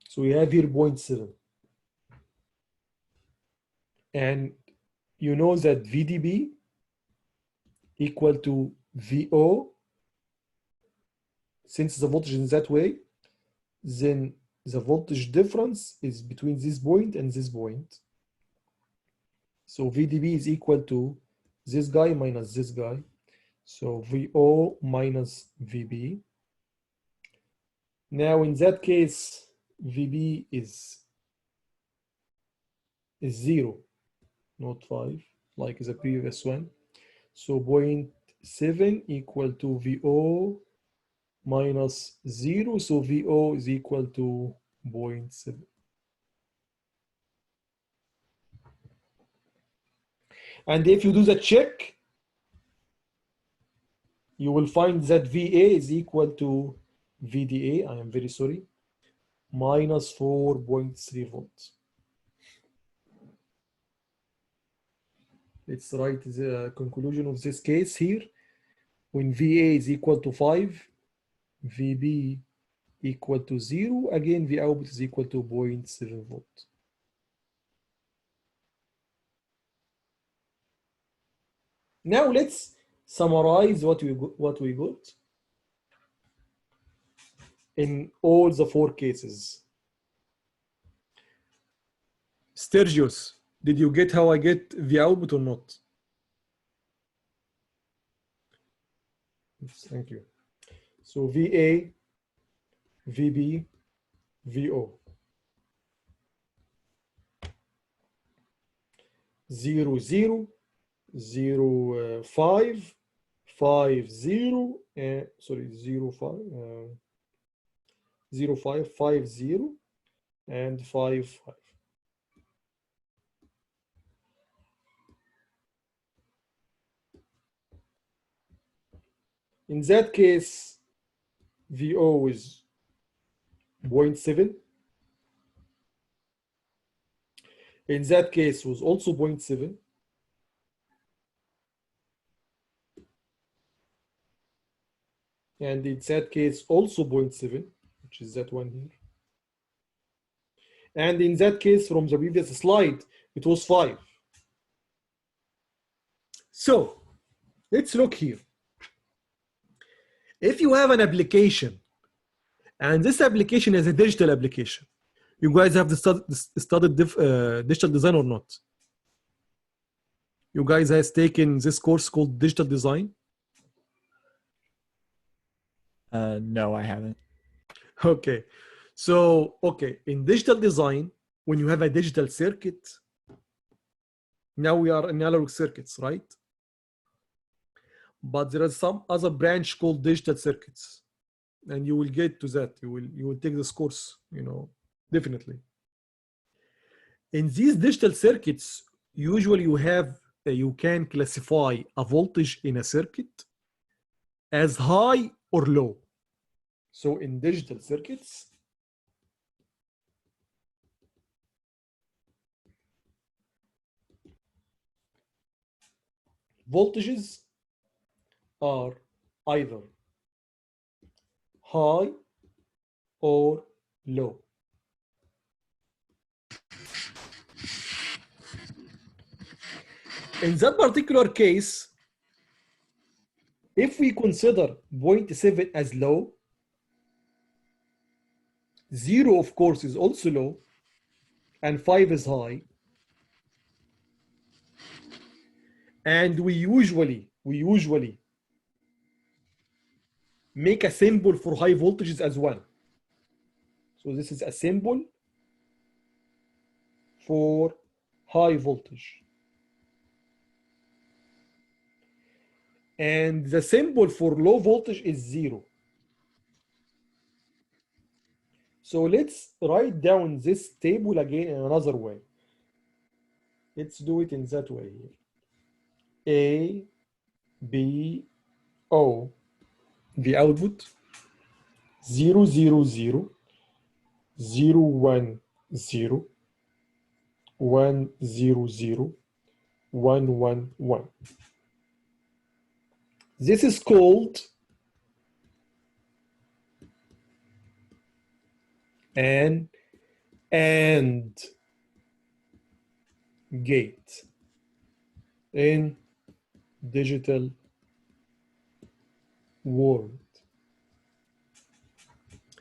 So we have here 0.7. And you know that VDB equal to VO. Since the voltage is that way, then the voltage difference is between this point and this point. So VDB is equal to this guy minus this guy. So VO minus VB. Now in that case, VB is 0, not 5, like the previous one. So 0.7 equal to VO minus 0. So VO is equal to 0.7. And if you do the check, you will find that VA is equal to VDA, I am very sorry, minus 4.3 volts. Let's write the conclusion of this case here. When VA is equal to 5, VB equal to 0, again V output is equal to 0.7 volt. Now let's summarize what we got in all the 4 cases. Sturgios, did you get how I get the output or not? Yes, thank you. So VA, VB, VO. 0, 0, 0, 5, 5, 0, sorry, 0, 5, 0, 5, 5, 0, and 5, 5. In that case, VO is 0.7. In that case, was also 0.7. And in that case, also 0.7, which is that one here. And in that case, from the previous slide, it was 5. So let's look here. If you have an application, and this application is a digital application, you guys have studied digital design or not? You guys have taken this course called digital design? No, I haven't. Okay. So, okay, in digital design, when you have a digital circuit, now we are in analog circuits, right? But there is some other branch called digital circuits, and you will get to that. You will take this course, you know, definitely. In these digital circuits, usually you can classify a voltage in a circuit as high or low. So in digital circuits, voltages are either high or low. In that particular case, if we consider 0.7 as low, 0 of course is also low, and 5 is high. And we usually make a symbol for high voltages as well. So this is a symbol for high voltage. And the symbol for low voltage is 0. So let's write down this table again in another way. Let's do it in that way here. A, B, O. The output 0, 0, 0, 0, 1, 0, 1, 0, 0, 1, 1, 1. This is called an AND gate in digital world.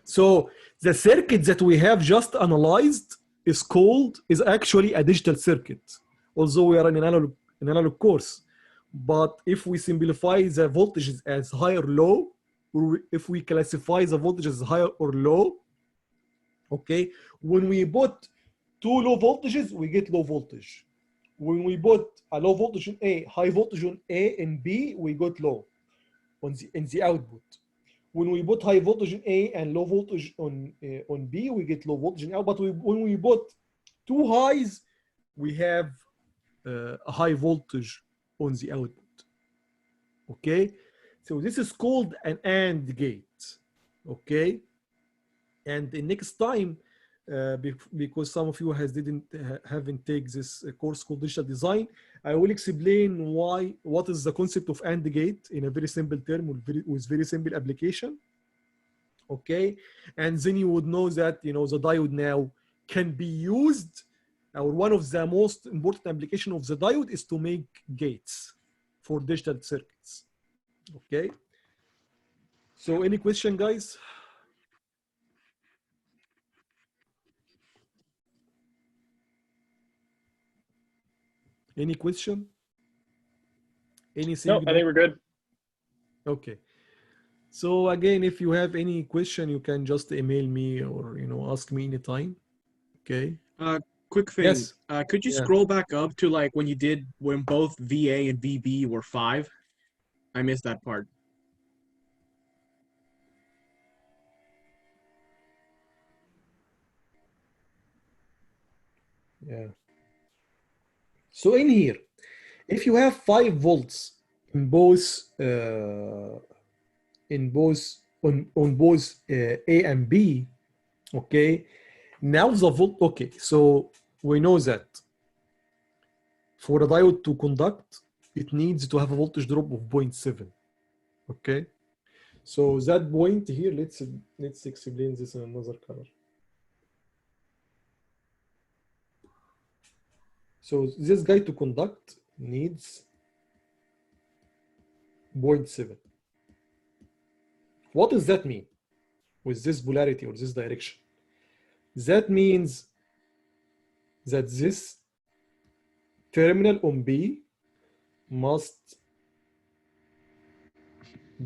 So the circuit that we have just analyzed is actually a digital circuit, although we are an analog course. But if we simplify the voltages as high or low, or if we classify the voltages as high or low, okay, when we put two low voltages, we get low voltage. When we put a low voltage on A, high voltage on A and B, we got low in the output. When we put high voltage on A and low voltage on B, we get low voltage in out. But when we put two highs, we have a high voltage on the output. Okay, so this is called an AND gate. Okay, and the next time, because some of you haven't taken this course called digital design, I will explain what is the concept of AND gate in a very simple term with very simple application. Okay, and then you would know that the diode now can be used, or one of the most important application of the diode is to make gates for digital circuits. Okay, so any question, guys? Any question? Anything? No, I think we're good. Okay. So again, if you have any question, you can just email me or ask me anytime. Okay. Quick thing. Yes. Could you scroll back up to like when both VA and VB were 5? I missed that part. Yeah. So in here, if you have 5 volts in both on both A and B, okay, now the volt, okay, so we know that for a diode to conduct, it needs to have a voltage drop of 0.7. Okay, so that point here, let's explain this in another color. So this guy to conduct needs 0.7. What does that mean with this polarity or this direction? That means that this terminal on B must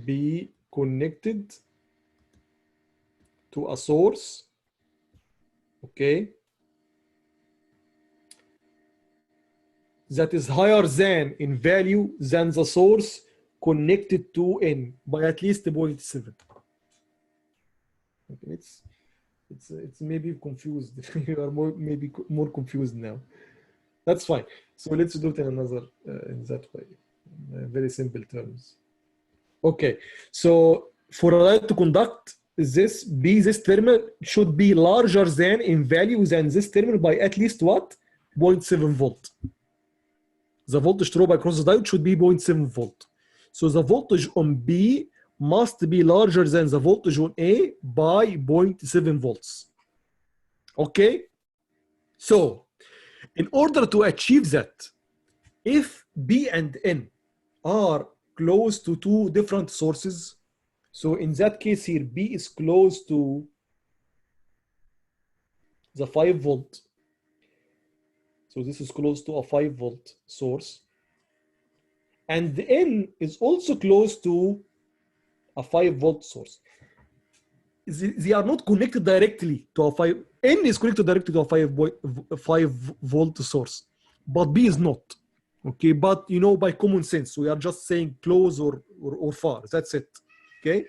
be connected to a source, okay, that is higher than in value than the source connected to N by at least 0.7. Okay, it's maybe confused. You are maybe more confused now. That's fine. So let's do it in another in that way, very simple terms. Okay, so for a light to conduct, this terminal should be larger than in value than this terminal by at least what? 0.7 volt. The voltage drop across the diode should be 0.7 volt. So the voltage on B must be larger than the voltage on A by 0.7 volts. Okay? So, in order to achieve that, if B and N are close to two different sources, so in that case here, B is close to the 5 volt. So this is close to a 5 volt source. And the N is also close to a 5 volt source. They are not connected directly to a 5. N is connected directly to a 5 volt source, but B is not. Okay, but by common sense, we are just saying close or far. That's it. Okay.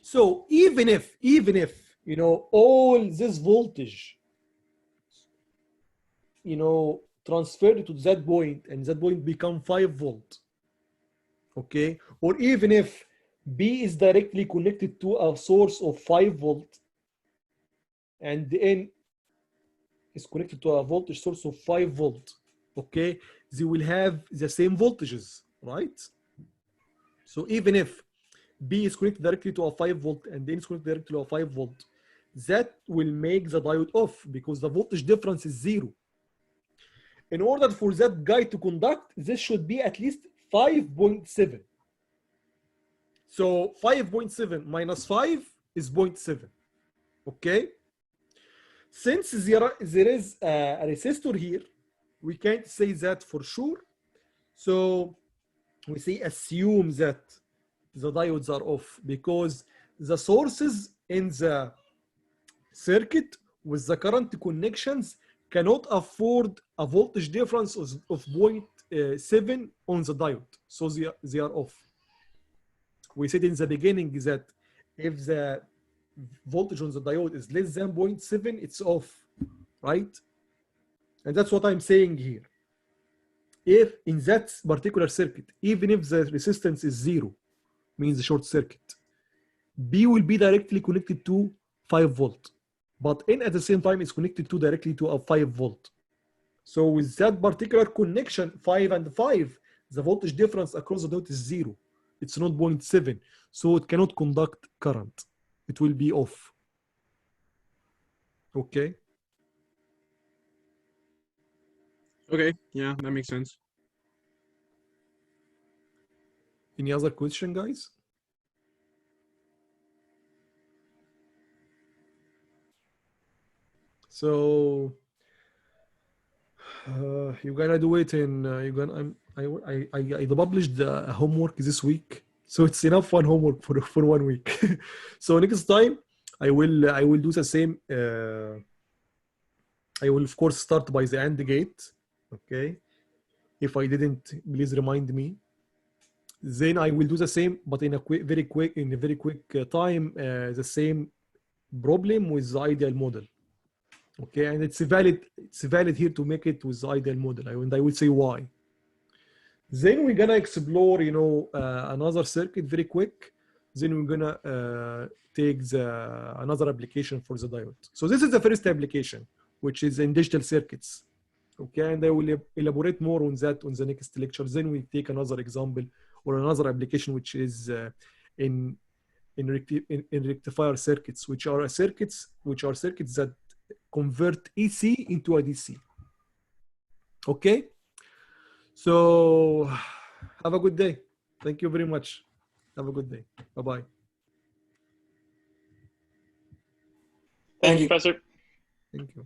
So even if all this voltage transferred to that point and that point become 5 volt, okay, or even if B is directly connected to a source of 5 volt and the N is connected to a voltage source of 5 volt, okay, they will have the same voltages, right? So even if B is connected directly to a 5 volt and N is connected directly to a 5 volt, that will make the diode off because the voltage difference is 0. In order for that guy to conduct, this should be at least 5.7. So 5.7 minus 5 is 0.7, okay? Since there is a resistor here, we can't say that for sure. So we say assume that the diodes are off because the sources in the circuit with the current connections cannot afford a voltage difference of 0.7 on the diode. So they are off. We said in the beginning that if the voltage on the diode is less than 0.7, it's off, right? And that's what I'm saying here. If in that particular circuit, even if the resistance is 0, means the short circuit, B will be directly connected to 5 volt, but N at the same time is connected to directly to a 5 volt. So with that particular connection, 5 and 5, the voltage difference across the diode is 0. It's not 0.7, so it cannot conduct current. It will be off. Okay. Okay, yeah, that makes sense. Any other question, guys? So you're gonna do it in I published the homework this week, so it's enough one homework for 1 week. So next time I will do the same. I will of course start by the AND gate. Okay, if I didn't, please remind me. Then I will do the same, but in a very quick time, the same problem with the ideal model. Okay, and it's valid here to make it with the ideal model, and I will say why. Then we're gonna explore, another circuit very quick. Then we're gonna take another application for the diode. So this is the first application, which is in digital circuits. Okay, and I will elaborate more on that on the next lecture. Then we take another example or another application, which is in rectifier circuits, which are circuits that convert AC into a DC. Okay, so have a good day. Thank you very much. Have a good day. Bye-bye. Thank you, Professor. Thank you.